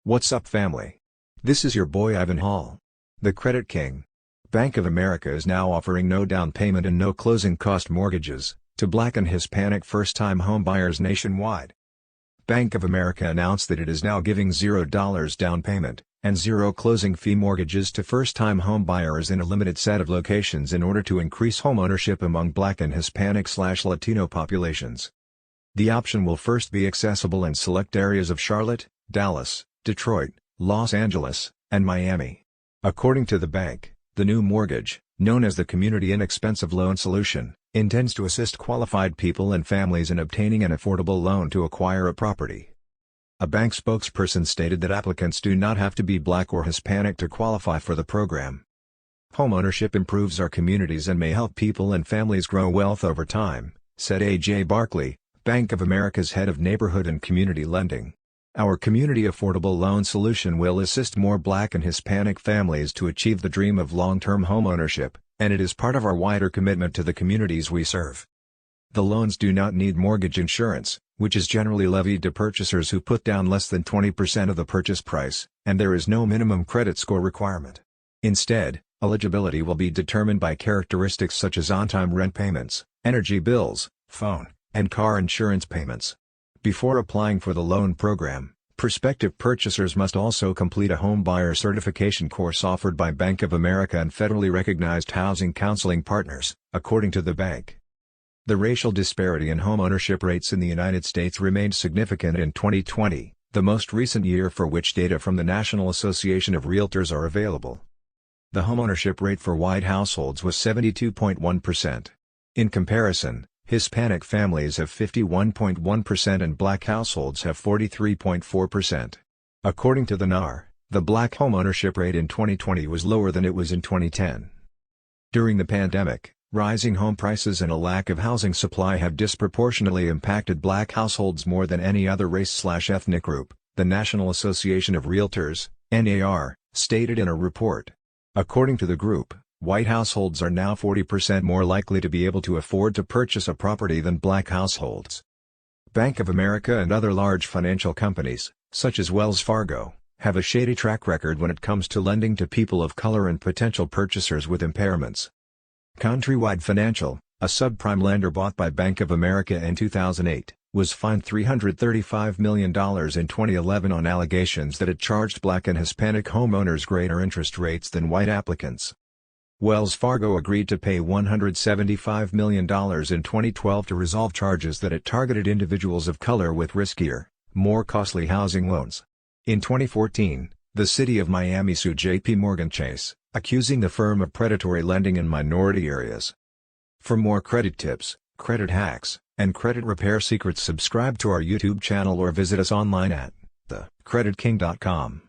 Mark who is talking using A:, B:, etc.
A: What's up, family? This is your boy Ivan Hall, the Credit King. Bank of America is now offering no down payment and no closing cost mortgages to Black and Hispanic first-time homebuyers nationwide. Bank of America announced that it is now giving $0 down payment and zero closing fee mortgages to first-time homebuyers in a limited set of locations in order to increase homeownership among Black and Hispanic/Latino populations. The option will first be accessible in select areas of Charlotte, Dallas, Detroit, Los Angeles, and Miami. According to the bank, the new mortgage, known as the Community Inexpensive Loan Solution, intends to assist qualified people and families in obtaining an affordable loan to acquire a property. A bank spokesperson stated that applicants do not have to be Black or Hispanic to qualify for the program. Homeownership improves our communities and may help people and families grow wealth over time, said A.J. Barkley, Bank of America's head of neighborhood and community lending. Our Community Affordable Loan Solution will assist more Black and Hispanic families to achieve the dream of long-term homeownership, and it is part of our wider commitment to the communities we serve. The loans do not need mortgage insurance, which is generally levied to purchasers who put down less than 20% of the purchase price, and there is no minimum credit score requirement. Instead, eligibility will be determined by characteristics such as on-time rent payments, energy bills, phone, and car insurance payments. Before applying for the loan program, prospective purchasers must also complete a home buyer certification course offered by Bank of America and federally recognized housing counseling partners, according to the bank. The racial disparity in homeownership rates in the United States remained significant in 2020, the most recent year for which data from the National Association of Realtors are available. The homeownership rate for white households was 72.1%. In comparison, Hispanic families have 51.1% and Black households have 43.4%. According to the NAR, the Black homeownership rate in 2020 was lower than it was in 2010. During the pandemic, rising home prices and a lack of housing supply have disproportionately impacted Black households more than any other race/ethnic group, the National Association of Realtors, NAR, stated in a report. According to the group, white households are now 40% more likely to be able to afford to purchase a property than Black households. Bank of America and other large financial companies, such as Wells Fargo, have a shady track record when it comes to lending to people of color and potential purchasers with impairments. Countrywide Financial, a subprime lender bought by Bank of America in 2008, was fined $335 million in 2011 on allegations that it charged Black and Hispanic homeowners greater interest rates than white applicants. Wells Fargo agreed to pay $175 million in 2012 to resolve charges that it targeted individuals of color with riskier, more costly housing loans. In 2014, the city of Miami sued JPMorgan Chase, accusing the firm of predatory lending in minority areas. For more credit tips, credit hacks, and credit repair secrets, subscribe to our YouTube channel or visit us online at thecreditking.com.